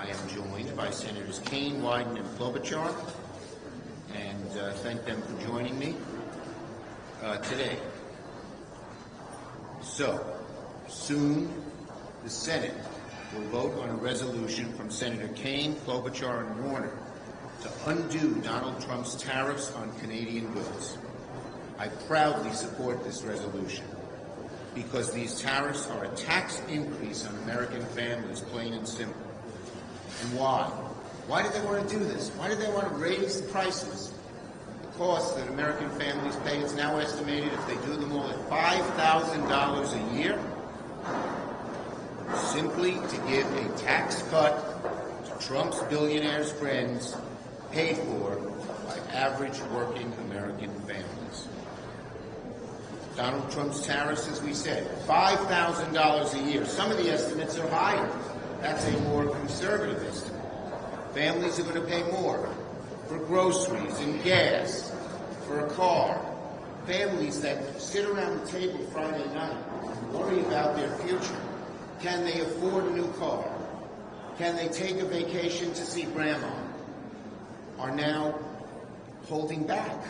I am joined by Senators Kaine, Wyden, and Klobuchar, and thank them for joining me today. So, soon the Senate will vote on a resolution from Senator Kaine, Klobuchar, and Warner to undo Donald Trump's tariffs on Canadian goods. I proudly support this resolution because these tariffs are a tax increase on American families, plain and simple. And why? Why do they want to do this? Why do they want to raise the prices? The cost that American families pay is now estimated, if they do them all, at $5,000 a year, simply to give a tax cut to Trump's billionaires' friends, paid for by average working American families. Donald Trump's tariffs, as we said, $5,000 a year. Some of the estimates are higher. That's a more conservative estimate. Families are going to pay more for groceries and gas, for a car. Families that sit around the table Friday night and worry about their future. Can they afford a new car? Can they take a vacation to see grandma? Are now holding back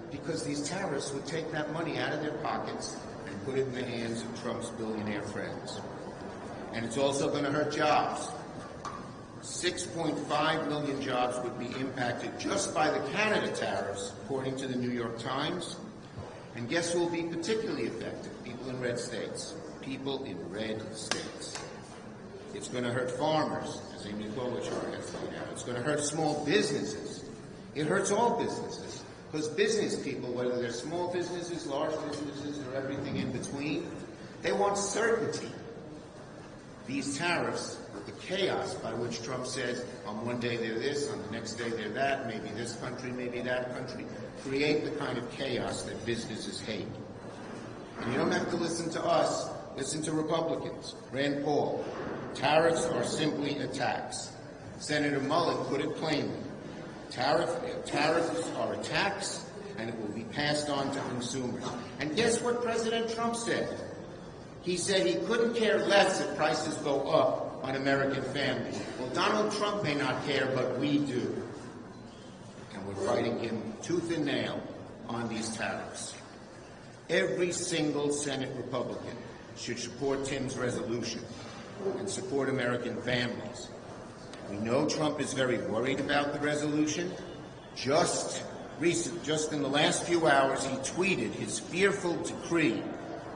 because these tariffs would take that money out of their pockets and put it in the hands of Trump's billionaire friends. And it's also going to hurt jobs. 6.5 million jobs would be impacted just by the Canada tariffs, according to the New York Times. And guess who will be particularly affected? People in red states. People in red states. It's going to hurt farmers, as Amy Klobuchar has laid out. It's going to hurt small businesses. It hurts all businesses. Because business people, whether they're small businesses, large businesses, or everything in between, they want certainty. These tariffs, the chaos by which Trump says on one day they're this, on the next day they're that, maybe this country, maybe that country, create the kind of chaos that businesses hate. And you don't have to listen to us. Listen to Republicans. Rand Paul. Tariffs are simply a tax. Senator Mullen put it plainly. Tariffs are a tax, and it will be passed on to consumers. And guess what President Trump said? He said he couldn't care less if prices go up on American families. Well, Donald Trump may not care, but we do. And we're fighting him tooth and nail on these tariffs. Every single Senate Republican should support Tim's resolution and support American families. We know Trump is very worried about the resolution. Just in the last few hours, he tweeted his fearful decree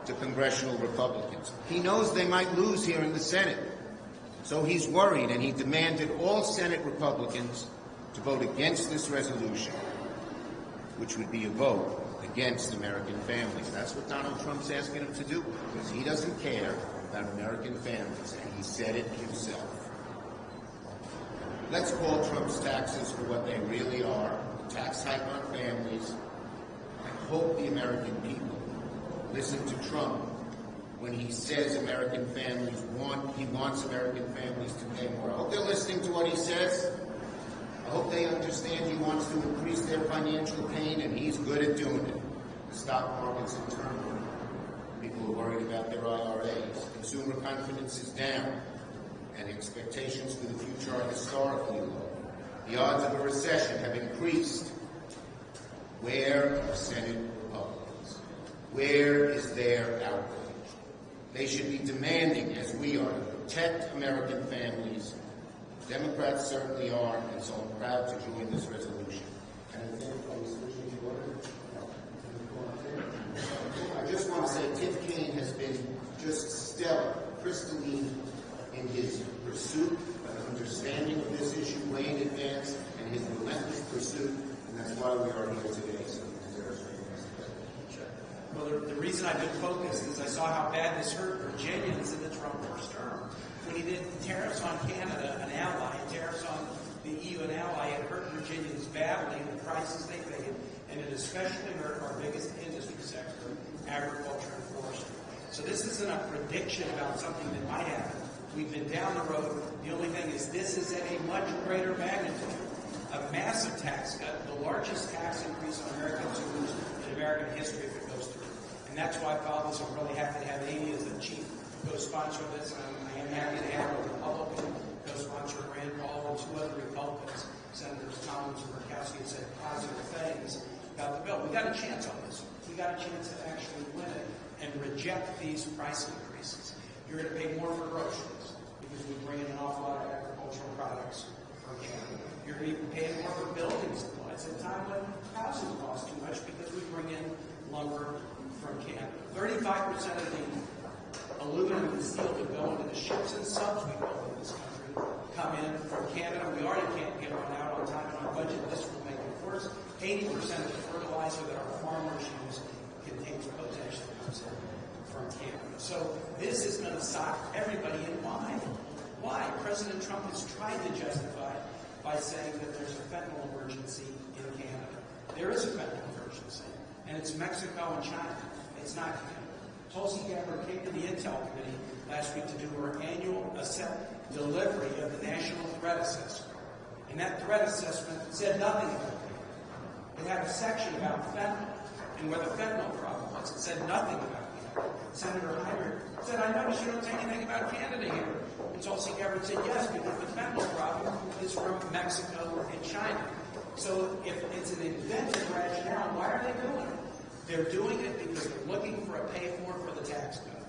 to congressional Republicans. He knows they might lose here in the Senate. So he's worried, and he demanded all Senate Republicans to vote against this resolution, which would be a vote against American families. That's what Donald Trump's asking him to do, because he doesn't care about American families, and he said it himself. Let's call Trump's taxes for what they really are, a tax hike on families, and hope the American people listen to Trump when he says American families he wants American families to pay more. I hope they're listening to what he says. I hope they understand he wants to increase their financial pain, and he's good at doing it. The stock market's in turmoil. People are worried about their IRAs. Consumer confidence is down, and expectations for the future are historically low. The odds of a recession have increased. Where are Senate Republicans? Where is their outrage? They should be demanding, as we are, to protect American families. Democrats certainly are, and so I'm proud to join this resolution. And I think I was switching to order. I just want to say Tim Kaine has been just stellar, crystalline in his pursuit of understanding of this issue way in advance, and his relentless pursuit, and that's why we are here today. So well, the reason I've been focused is I saw how bad this hurt Virginians in the Trump first term. When he did tariffs on Canada, an ally, and tariffs on the EU, an ally, it hurt Virginians badly in the prices they paid, and it especially hurt our biggest industry sector, agriculture and forestry. So this isn't a prediction about something that might happen. We've been down the road. The only thing is this is at a much greater magnitude. A massive tax cut, the largest tax increase on American consumers in American history if it goes through. And that's why I felt this. I'm really happy to have Amy as the chief co-sponsor of this. And I am happy to have a Republican co-sponsor reject these price increases. You're going to pay more for groceries because we bring in an awful lot of agricultural products from Canada. You're going to be paying more for building supplies at a time when houses cost too much because we bring in lumber from Canada. 35% of the aluminum and steel that go into the ships and subs we build in this country come in from Canada. We already can't get one out on time and on budget. This will make it worse. 80% of the fertilizer that our farmers use contains potash that comes in from Canada. So this is going to sock everybody in. Why? Why? President Trump has tried to justify it by saying that there's a fentanyl emergency in Canada. There is a fentanyl emergency, and it's Mexico and China. It's not Canada. Tulsi Gabbard came to the Intel Committee last week to do her annual delivery of the National Threat Assessment. And that threat assessment said nothing about it. It had a section about fentanyl and where the fentanyl problem was. It said nothing about it. Senator Hyder said, I noticed you don't say anything about Canada here. And Tulsi Gabbard said, yes, because the fentanyl problem is from Mexico and China. So if it's an inventive rationale, why are they doing it? They're doing it because they're looking for a pay-for the tax cut.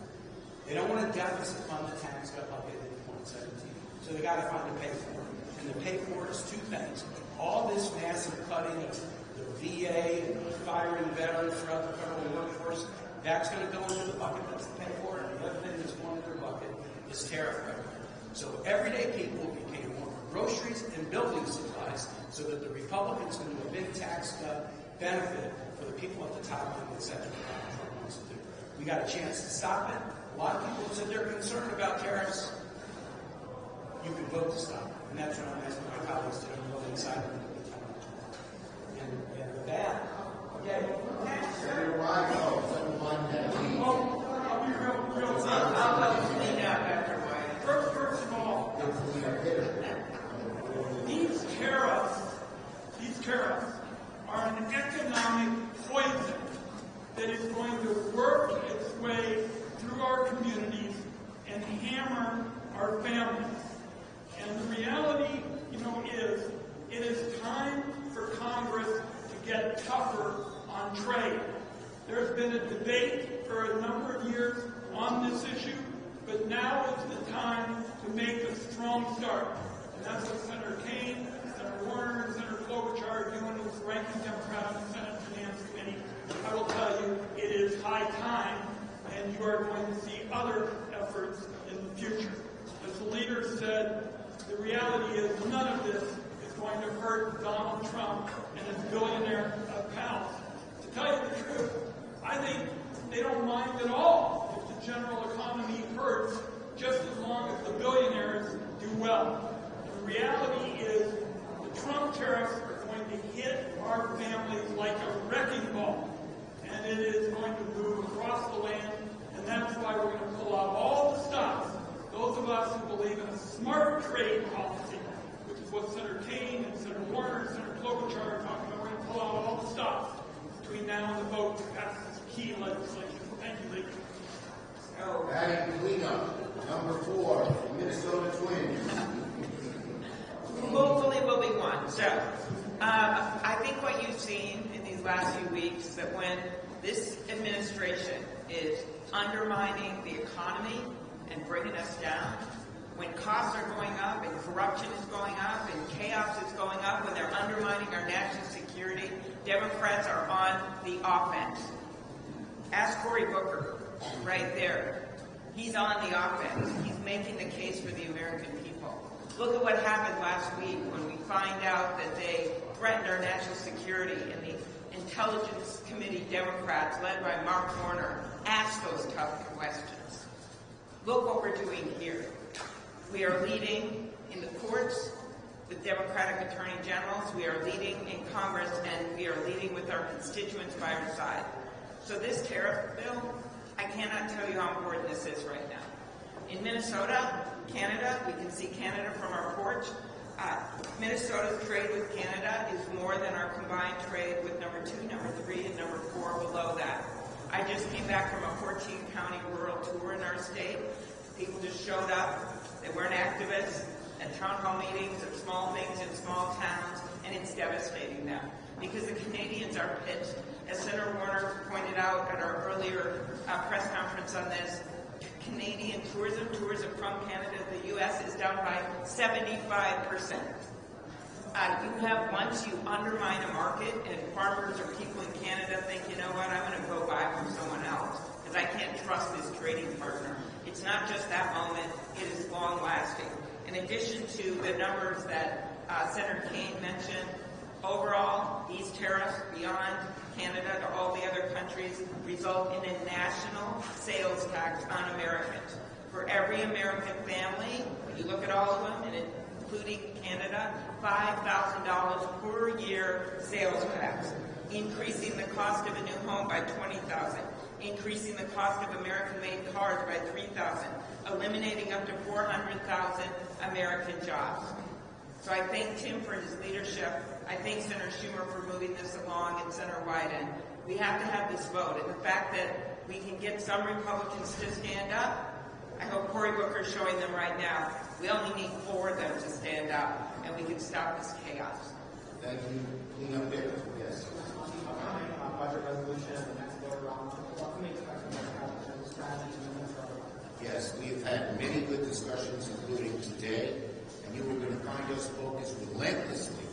They don't want to deficit fund the tax cut like they did in 2017. So they got to find a pay-for. And the pay-for is two things. All this massive cutting of the VA and firing veterans throughout the federal workforce, that's going to go into the bucket. That's the pay-for. And the other thing that's going into their bucket is tariff revenue. So everyday people will be paying more for groceries and building supplies so that the Republicans can do a big tax cut benefit for the people at the top line that Senator Trump wants to do. We got a chance to stop it. A lot of people said they're concerned about tariffs. You can vote to stop it. And that's what I'm asking my colleagues to do. I'm really excited to be talking to them. And with that, okay. Senator Wyden, First of all, these tariffs are an economic poison that is going to work its way through our communities and hammer our families. And the reality, is it is time for Congress to get tougher on trade. There's been a debate for a number of years on this issue, but now is the time to make a strong start. And that's what Senator Kaine, Senator Warner, and Senator Klobuchar are doing as ranking Democrat on the Senate Finance Committee. I will tell you, it is high time, and you are going to see other efforts in the future. As the leader said, the reality is none of this is going to hurt Donald Trump and his billionaire pals. To tell you the truth, I think they don't mind at all if the general economy hurts, just as long as the billionaires do well. The reality is the Trump tariffs are going to hit our families like a wrecking ball, and it is going to move across the land, and that's why we're going to pull out all the stops. Those of us who believe in a smart trade policy, which is what Senator Kaine and Senator Warner and Senator Klobuchar are talking about, we're going to pull out all the stops between now and the vote to pass this key legislation. Thank you, ladies. Batting cleanup, number 4, Minnesota Twins. Hopefully we'll be one. So, I think what you've seen in these last few weeks is that when this administration is undermining the economy and bringing us down, when costs are going up and corruption is going up and chaos is going up, when they're undermining our national security, Democrats are on the offense. Ask Cory Booker right there. He's on the offense. He's making the case for the American people. Look at what happened last week when we find out that they threatened our national security and the Intelligence Committee Democrats, led by Mark Warner, asked those tough questions. Look what we're doing here. We are leading in the courts with Democratic attorney generals. We are leading in Congress, and we are leading with our constituents by our side. So this tariff bill, I cannot tell you how important this is right now. In Minnesota, Canada, we can see Canada from our porch. Minnesota's trade with Canada is more than our combined trade with number 2, number 3, and number 4 below that. I just came back from a 14-county rural tour in our state. People just showed up. They weren't activists at town hall meetings, at small things in small towns, and it's devastating them. because the Canadians are pissed. As Senator Warner pointed out at our earlier press conference on this, Canadian tourism from Canada to the U.S. is down by 75%. You have, once you undermine a market and farmers or people in Canada think, you know what, I'm going to go buy from someone else because I can't trust this trading partner. It's not just that moment, it is long lasting. In addition to the numbers that Senator Kane mentioned, overall, these tariffs beyond Canada to all the other countries result in a national sales tax on Americans. For every American family, when you look at all of them, and including Canada, $5,000 per year sales tax, increasing the cost of a new home by $20,000, increasing the cost of American-made cars by $3,000, eliminating up to 400,000 American jobs. So I thank Tim for his leadership. I thank Senator Schumer for moving this along and Senator Wyden. We have to have this vote. And the fact that we can get some Republicans to stand up, I hope Cory Booker is showing them right now. We only need 4 of them to stand up, and we can stop this chaos. Thank you. Clean up there. Yes. Budget resolution and the next vote round. What can we expect from the strategy and the Yes, we have had many good discussions, including today, and you are going to find us focused relentlessly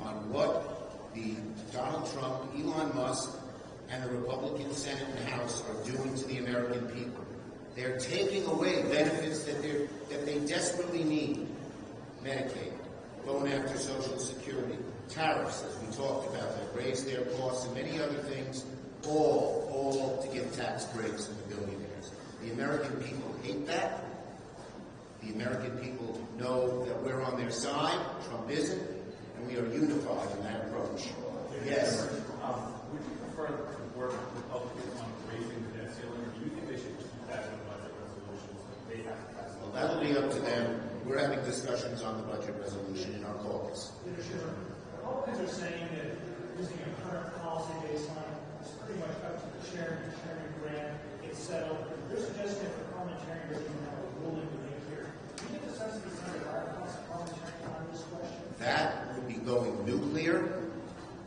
on what the Donald Trump, Elon Musk, and the Republican Senate and House are doing to the American people. They're taking away benefits that they desperately need. Medicaid, going after Social Security, tariffs, as we talked about, that raise their costs, and many other things, all to give tax breaks to the billionaires. The American people hate that. The American people know that we're on their side. Trump isn't, and we are unified in that approach. Yes. Would you prefer to work with Republicans on raising the debt ceiling, or do you think they should keep that in the budget resolution so they have to pass it? Well, that'll be up to them. We're having discussions on the budget resolution in our caucus. Republicans are saying that using a current policy baseline is pretty much up to the chair and the chairman grant. It's settled. They're suggesting that the parliamentarian doesn't even have a ruling to make here. Do you think the Senate is going to bypass the parliamentarian on this question? That would be going nuclear,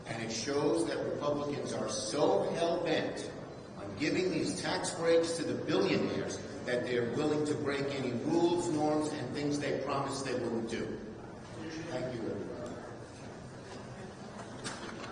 and it shows that Republicans are so hell-bent on giving these tax breaks to the billionaires that they're willing to break any rules, norms, and things they promised they wouldn't do. Thank you, everyone.